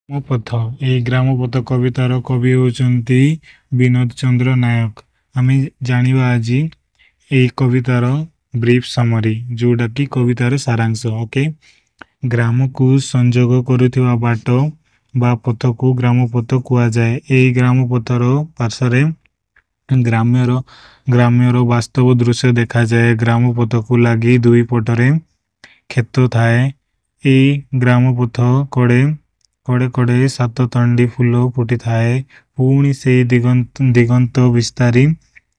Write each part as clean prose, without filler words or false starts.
ଗ୍ରାମପଥ ଏହି ଗ୍ରାମପଥ କବିତାର କବି ହେଉଛନ୍ତି ବିନୋଦ ଚନ୍ଦ୍ର ନାୟକ। ଆମେ ଜାଣିବା ଆଜି ଏହି କବିତାର ବ୍ରିଫ୍ ସମରି, ଯୋଉଟାକି କବିତାର ସାରାଂଶ। ଓକେ, ଗ୍ରାମକୁ ସଂଯୋଗ କରୁଥିବା ବାଟ ବା ପଥକୁ ଗ୍ରାମପଥ କୁହାଯାଏ। ଏହି ଗ୍ରାମପଥର ପାର୍ଶ୍ୱରେ ଗ୍ରାମ୍ୟର ବାସ୍ତବ ଦୃଶ୍ୟ ଦେଖାଯାଏ। ଗ୍ରାମପଥକୁ ଲାଗି ଦୁଇ ପଟରେ କ୍ଷେତ ଥାଏ। ଏହି ଗ୍ରାମପଥ କଡ଼େ କଡ଼େ ସାତ ତଣ୍ଡି ଫୁଲ ଫୁଟିଥାଏ। ପୁଣି ସେହି ଦିଗନ୍ତ ବିସ୍ତାରୀ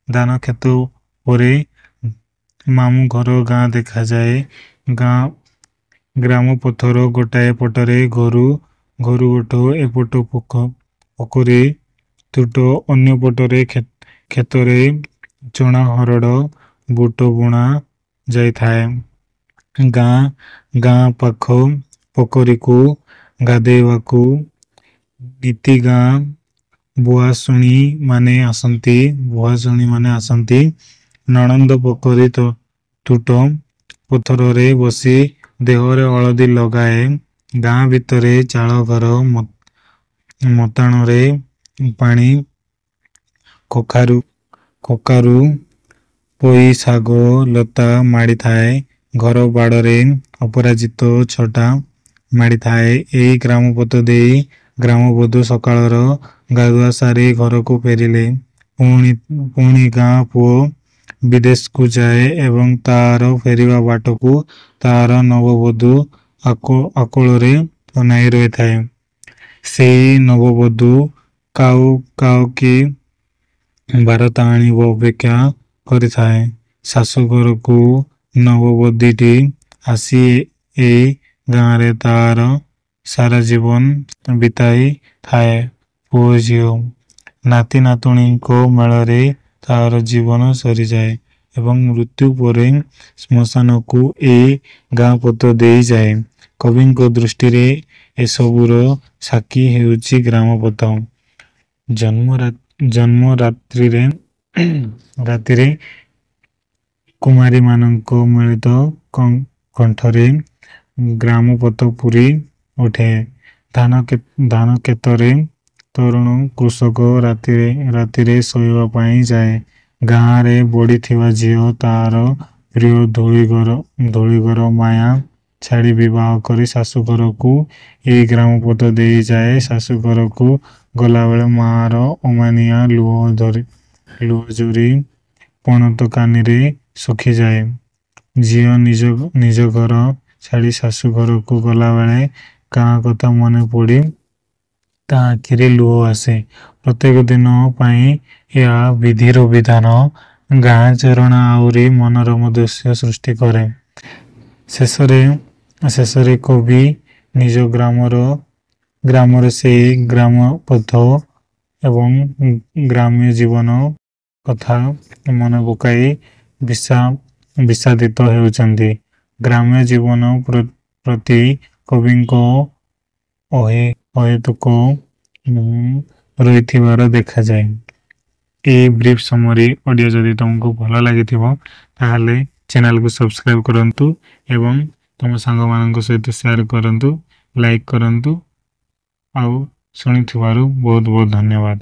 ଧାନ କ୍ଷେତ ପରେ ମାମୁଁ ଘର ଗାଁ ଦେଖାଯାଏ। ଗ୍ରାମପଥର ଗୋଟାଏ ପଟରେ ଘରୁ ଗୋଟ, ଏପଟ ପୋଖରୀ ତୁଟ, ଅନ୍ୟ ପଟରେ କ୍ଷେତରେ ଚଣା ହରଡ଼ ବୁଟ ବୁଣା ଯାଇଥାଏ। ଗାଁ ପାଖ ପୋଖରୀକୁ ଗାଧୋଇବାକୁ ନିତି ଗାଁ ଭୁଆସୁଣୀ ମାନେ ଆସନ୍ତି। ନଣନ୍ଦ ପୋଖରୀ ତୁଟ ପଥରରେ ବସି ଦେହରେ ହଳଦୀ ଲଗାଏ। ଗାଁ ଭିତରେ ଚାଳ ଘର ମତାଣରେ ପାଣି କଖାରୁ ପୋଇ ଶାଗ ଲତା ମାଡ଼ିଥାଏ। ଘର ବାଡ଼ରେ ଅପରାଜିତ ଛଟା ମାଡ଼ିଥାଏ। ଏହି ଗ୍ରାମପଥ ଦେଇ ଗ୍ରାମବଧୂ ସକାଳର ଗାଧୁଆ ସାରି ଘରକୁ ଫେରିଲେ ପୁଣି ଗାଁ ପୁଅ ବିଦେଶକୁ ଯାଏ ଏବଂ ତାର ଫେରିବା ବାଟକୁ ତାର ନବବଧୂ ଆକୁଳରେ ଅନାଇ ରହିଥାଏ। ସେହି ନବବଧୂ କାଉକି ବାରତ ଆଣିବ ଅପେକ୍ଷା କରିଥାଏ। ଶାଶୁଘରକୁ ନବବଧୂଟି ଆସି ଏହି ଗାଁରେ ତାର ସାରା ଜୀବନ ବିତାଇ ଥାଏ। ପୁଅ ଝିଅ ନାତି ନାତୁଣୀଙ୍କ ମେଳରେ ତାର ଜୀବନ ସରିଯାଏ ଏବଂ ମୃତ୍ୟୁ ପରେ ଶ୍ମଶାନକୁ ଏହି ଗାଁପଥ ଦେଇ ଯାଏ। କବିଙ୍କ ଦୃଷ୍ଟିରେ ଏସବୁର ସାକ୍ଷୀ ହେଉଛି ଗ୍ରାମପଥ। ଜନ୍ମ ରାତିରେ କୁମାରୀମାନଙ୍କ ମିଳିତ କଣ୍ଠରେ ଗ୍ରାମପଥ ପୁରି ଉଠେ। ଧାନ କ୍ଷେତରେ ତରୁଣ କୃଷକ ରାତିରେ ଶୋଇବା ପାଇଁ ଯାଏ। ଗାଁରେ ବଢ଼ିଥିବା ଝିଅ ତାର ପ୍ରିୟ ଧୂଳିଘର ମାୟା ଛାଡ଼ି ବିବାହ କରି ଶାଶୁଘରକୁ ଏହି ଗ୍ରାମପଥ ଦେଇ ଯାଏ। ଶାଶୁଘରକୁ ଗଲାବେଳେ ମାଆର ଅମାନିଆ ଲୁହ ଝରି ପଣତ କାନିରେ ଶୁଖିଯାଏ। ଝିଅ ନିଜ ଘର ଛାଡ଼ି ଶାଶୁଘରକୁ ଗଲାବେଳେ ଗାଁ କଥା ମନେ ପଡ଼ି ତା ଆଖିରେ ଲୁହ ଆସେ। ପ୍ରତ୍ୟେକ ଦିନ ପାଇଁ ଏହା ବିଧିର ବିଧାନ। ଗାଁ ଚାରଣା ଆହୁରି ମନୋରମ ଦୃଶ୍ୟ ସୃଷ୍ଟି କରେ। ଶେଷରେ କବି ନିଜ ଗ୍ରାମର ସେହି ଗ୍ରାମପଥ ଏବଂ ଗ୍ରାମ୍ୟ ଜୀବନ କଥା ମନେ ପକାଇ ବିଷାଦିତ ହେଉଛନ୍ତି। ଗ୍ରାମ୍ୟ ଜୀବନ ପ୍ରତି କବିଙ୍କ ଅହେତୁକ ମୋହ ରହିଥିବାର ଦେଖାଯାଏ। ଏହି ବ୍ରିଫ୍ ସମରି ଅଡ଼ିଓ ଯଦି ତୁମକୁ ଭଲ ଲାଗିଥିବ ତାହେଲେ ଚ୍ୟାନେଲକୁ ସବସ୍କ୍ରାଇବ୍ କରନ୍ତୁ ଏବଂ ତୁମ ସାଙ୍ଗମାନଙ୍କ ସହିତ ସେୟାର କରନ୍ତୁ, ଲାଇକ୍ କରନ୍ତୁ। ଆଉ ଶୁଣିଥିବାରୁ ବହୁତ ବହୁତ ଧନ୍ୟବାଦ।